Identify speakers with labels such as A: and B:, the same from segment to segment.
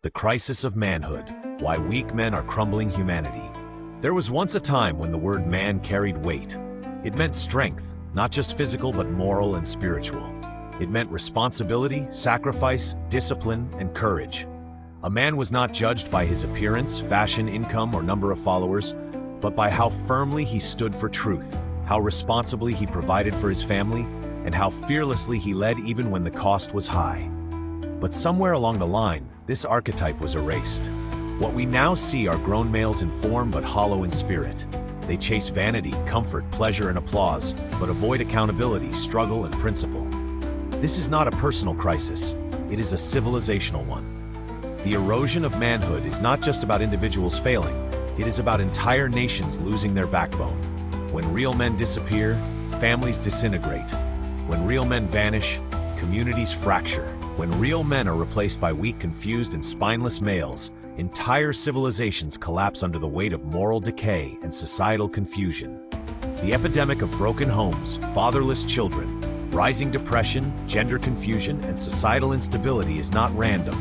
A: The crisis of manhood, why weak men are crumbling humanity. There was once a time when the word man carried weight. It meant strength, not just physical but moral and spiritual. It meant responsibility, sacrifice, discipline, and courage. A man was not judged by his appearance, fashion, income, or number of followers, but by how firmly he stood for truth, how responsibly he provided for his family, and how fearlessly he led even when the cost was high. But somewhere along the line, this archetype was erased. What we now see are grown males in form but hollow in spirit. They chase vanity, comfort, pleasure, and applause, but avoid accountability, struggle, and principle. This is not a personal crisis, it is a civilizational one. The erosion of manhood is not just about individuals failing, it is about entire nations losing their backbone. When real men disappear, families disintegrate. When real men vanish, communities fracture. When real men are replaced by weak, confused, and spineless males, entire civilizations collapse under the weight of moral decay and societal confusion. The epidemic of broken homes, fatherless children, rising depression, gender confusion, and societal instability is not random.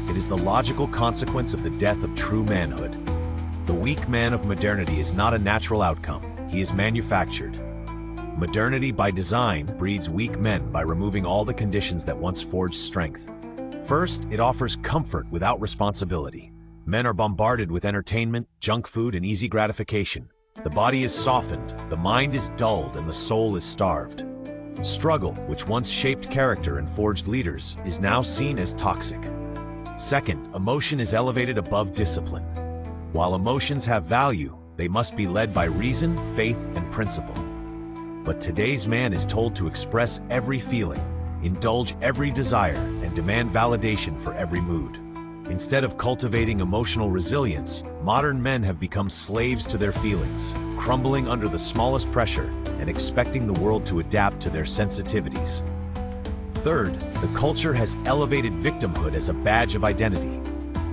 A: It is the logical consequence of the death of true manhood. The weak man of modernity is not a natural outcome, he is manufactured. Modernity by design breeds weak men by removing all the conditions that once forged strength. First, it offers comfort without responsibility. Men are bombarded with entertainment, junk food, and easy gratification. The body is softened, the mind is dulled, and the soul is starved. Struggle, which once shaped character and forged leaders, is now seen as toxic. Second, emotion is elevated above discipline. While emotions have value, they must be led by reason, faith, and principle. But today's man is told to express every feeling, indulge every desire, and demand validation for every mood. Instead of cultivating emotional resilience, modern men have become slaves to their feelings, crumbling under the smallest pressure and expecting the world to adapt to their sensitivities. Third, the culture has elevated victimhood as a badge of identity.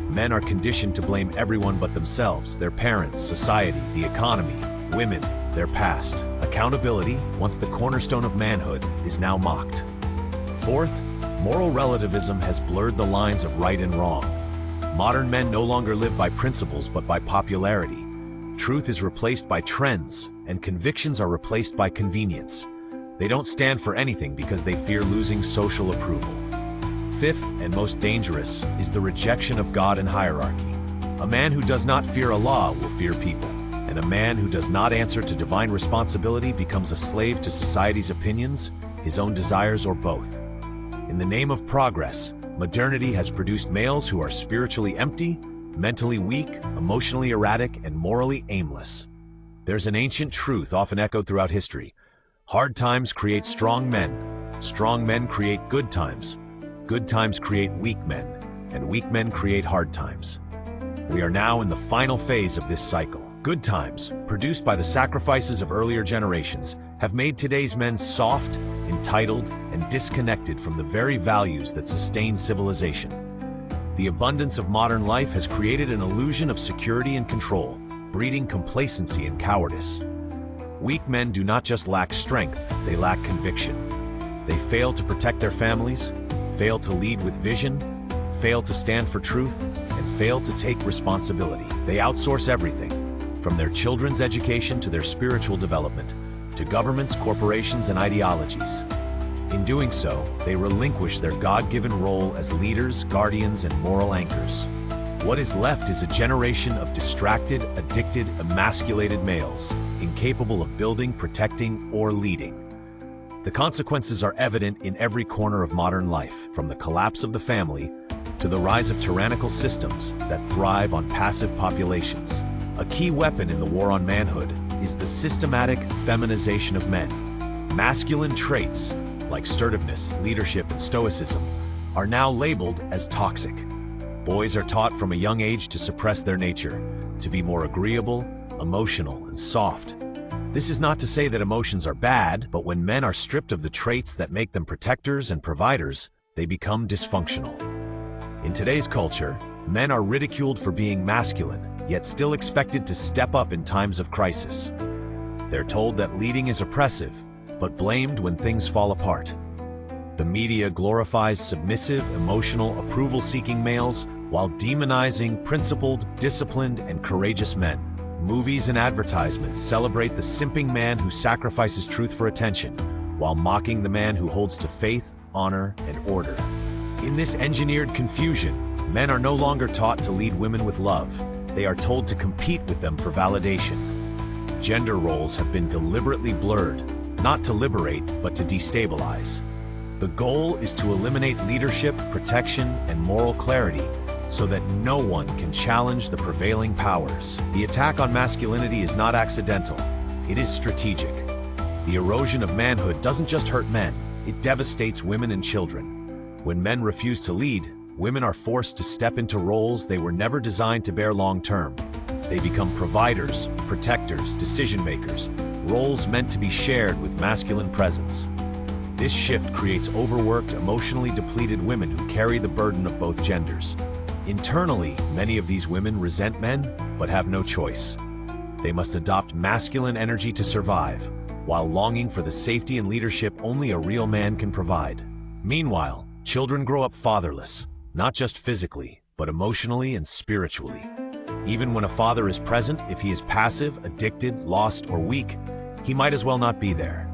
A: Men are conditioned to blame everyone but themselves, their parents, society, the economy, women, their past. Accountability, once the cornerstone of manhood, is now mocked. Fourth, moral relativism has blurred the lines of right and wrong. Modern men no longer live by principles but by popularity. Truth is replaced by trends, and convictions are replaced by convenience. They don't stand for anything because they fear losing social approval. Fifth, and most dangerous, is the rejection of God and hierarchy. A man who does not fear Allah will fear people, and a man who does not answer to divine responsibility becomes a slave to society's opinions, his own desires, or both. In the name of progress, modernity has produced males who are spiritually empty, mentally weak, emotionally erratic, and morally aimless. There's an ancient truth often echoed throughout history. Hard times create strong men create good times create weak men, and weak men create hard times. We are now in the final phase of this cycle. Good times, produced by the sacrifices of earlier generations, have made today's men soft, entitled, and disconnected from the very values that sustain civilization. The abundance of modern life has created an illusion of security and control, breeding complacency and cowardice. Weak men do not just lack strength, they lack conviction. They fail to protect their families, fail to lead with vision, fail to stand for truth, and fail to take responsibility. They outsource everything, from their children's education to their spiritual development, to governments, corporations, and ideologies. In doing so, they relinquish their God-given role as leaders, guardians, and moral anchors. What is left is a generation of distracted, addicted, emasculated males, incapable of building, protecting, or leading. The consequences are evident in every corner of modern life, from the collapse of the family to the rise of tyrannical systems that thrive on passive populations. A key weapon in the war on manhood is the systematic feminization of men. Masculine traits, like assertiveness, leadership, and stoicism, are now labeled as toxic. Boys are taught from a young age to suppress their nature, to be more agreeable, emotional, and soft. This is not to say that emotions are bad, but when men are stripped of the traits that make them protectors and providers, they become dysfunctional. In today's culture, men are ridiculed for being masculine, yet still expected to step up in times of crisis. They're told that leading is oppressive, but blamed when things fall apart. The media glorifies submissive, emotional, approval-seeking males, while demonizing principled, disciplined, and courageous men. Movies and advertisements celebrate the simping man who sacrifices truth for attention, while mocking the man who holds to faith, honor, and order. In this engineered confusion, men are no longer taught to lead women with love. They are told to compete with them for validation. Gender roles have been deliberately blurred, not to liberate, but to destabilize. The goal is to eliminate leadership, protection, and moral clarity so that no one can challenge the prevailing powers. The attack on masculinity is not accidental. It is strategic. The erosion of manhood doesn't just hurt men, it devastates women and children. When men refuse to lead, women are forced to step into roles they were never designed to bear long-term. They become providers, protectors, decision-makers, roles meant to be shared with masculine presence. This shift creates overworked, emotionally depleted women who carry the burden of both genders. Internally, many of these women resent men, but have no choice. They must adopt masculine energy to survive, while longing for the safety and leadership only a real man can provide. Meanwhile, children grow up fatherless, not just physically, but emotionally and spiritually. Even when a father is present, if he is passive, addicted, lost, or weak, he might as well not be there.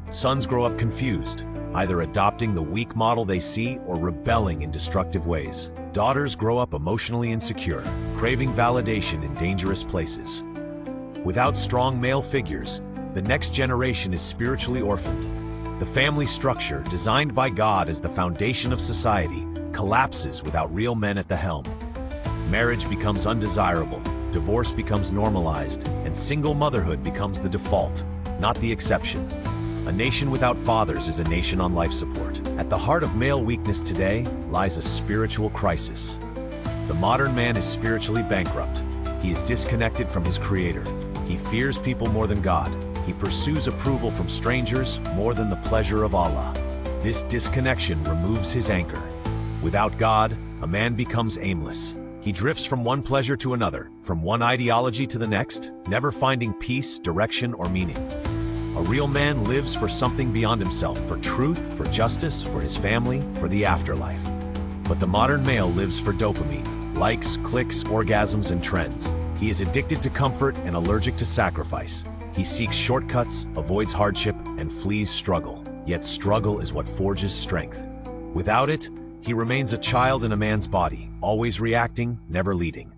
A: Sons grow up confused, either adopting the weak model they see or rebelling in destructive ways. Daughters grow up emotionally insecure, craving validation in dangerous places. Without strong male figures, the next generation is spiritually orphaned. The family structure, designed by God as the foundation of society, collapses without real men at the helm. Marriage becomes undesirable, divorce becomes normalized, and single motherhood becomes the default, not the exception. A nation without fathers is a nation on life support. At the heart of male weakness today lies a spiritual crisis. The modern man is spiritually bankrupt. He is disconnected from his Creator. He fears people more than God. He pursues approval from strangers more than the pleasure of Allah. This disconnection removes his anchor. Without God, a man becomes aimless. He drifts from one pleasure to another, from one ideology to the next, never finding peace, direction, or meaning. A real man lives for something beyond himself, for truth, for justice, for his family, for the afterlife. But the modern male lives for dopamine, likes, clicks, orgasms, and trends. He is addicted to comfort and allergic to sacrifice. He seeks shortcuts, avoids hardship, and flees struggle. Yet struggle is what forges strength. Without it, he remains a child in a man's body, always reacting, never leading.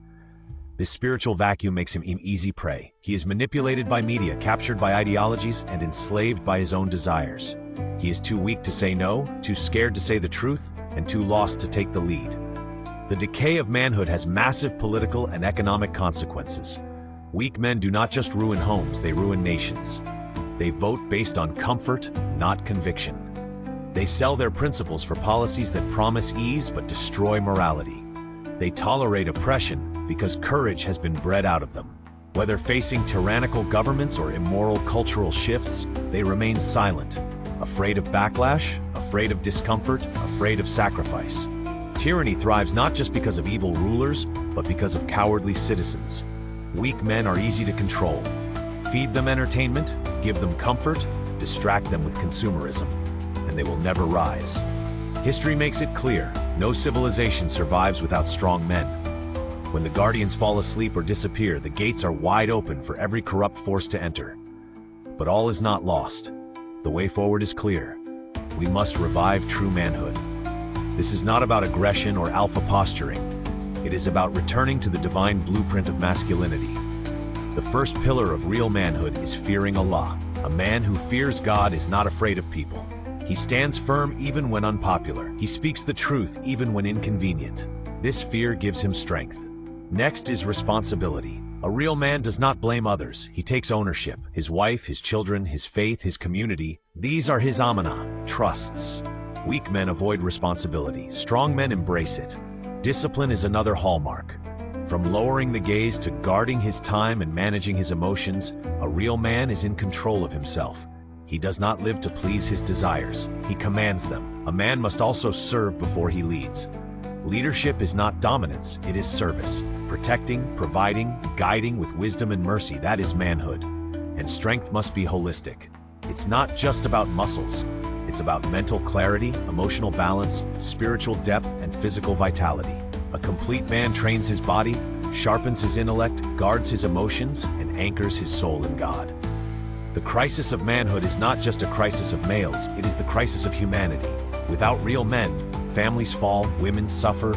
A: This spiritual vacuum makes him easy prey. He is manipulated by media, captured by ideologies, and enslaved by his own desires. He is too weak to say no, too scared to say the truth, and too lost to take the lead. The decay of manhood has massive political and economic consequences. Weak men do not just ruin homes, they ruin nations. They vote based on comfort, not conviction. They sell their principles for policies that promise ease but destroy morality. They tolerate oppression because courage has been bred out of them. Whether facing tyrannical governments or immoral cultural shifts, they remain silent, afraid of backlash, afraid of discomfort, afraid of sacrifice. Tyranny thrives not just because of evil rulers, but because of cowardly citizens. Weak men are easy to control. Feed them entertainment, give them comfort, distract them with consumerism, and they will never rise. History makes it clear, no civilization survives without strong men. When the guardians fall asleep or disappear, the gates are wide open for every corrupt force to enter. But all is not lost. The way forward is clear. We must revive true manhood. This is not about aggression or alpha posturing. It is about returning to the divine blueprint of masculinity. The first pillar of real manhood is fearing Allah. A man who fears God is not afraid of people. He stands firm even when unpopular. He speaks the truth even when inconvenient. This fear gives him strength. Next is responsibility. A real man does not blame others. He takes ownership. His wife, his children, his faith, his community. These are his amanah, trusts. Weak men avoid responsibility. Strong men embrace it. Discipline is another hallmark. From lowering the gaze to guarding his time and managing his emotions, a real man is in control of himself. He does not live to please his desires. He commands them. A man must also serve before he leads. Leadership is not dominance, it is service. Protecting, providing, guiding with wisdom and mercy, that is manhood. And strength must be holistic. It's not just about muscles. It's about mental clarity, emotional balance, spiritual depth, and physical vitality. A complete man trains his body, sharpens his intellect, guards his emotions, and anchors his soul in God. The crisis of manhood is not just a crisis of males, it is the crisis of humanity. Without real men, families fall, women suffer,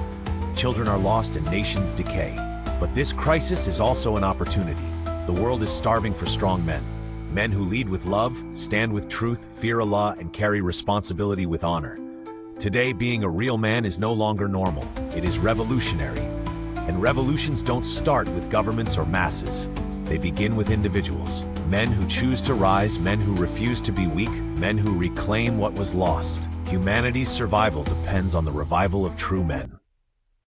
A: children are lost, and nations decay. But this crisis is also an opportunity. The world is starving for strong men. Men who lead with love, stand with truth, fear Allah, and carry responsibility with honor. Today, being a real man is no longer normal. It is revolutionary. And revolutions don't start with governments or masses. They begin with individuals. Men who choose to rise, men who refuse to be weak, men who reclaim what was lost. Humanity's survival depends on the revival of true men.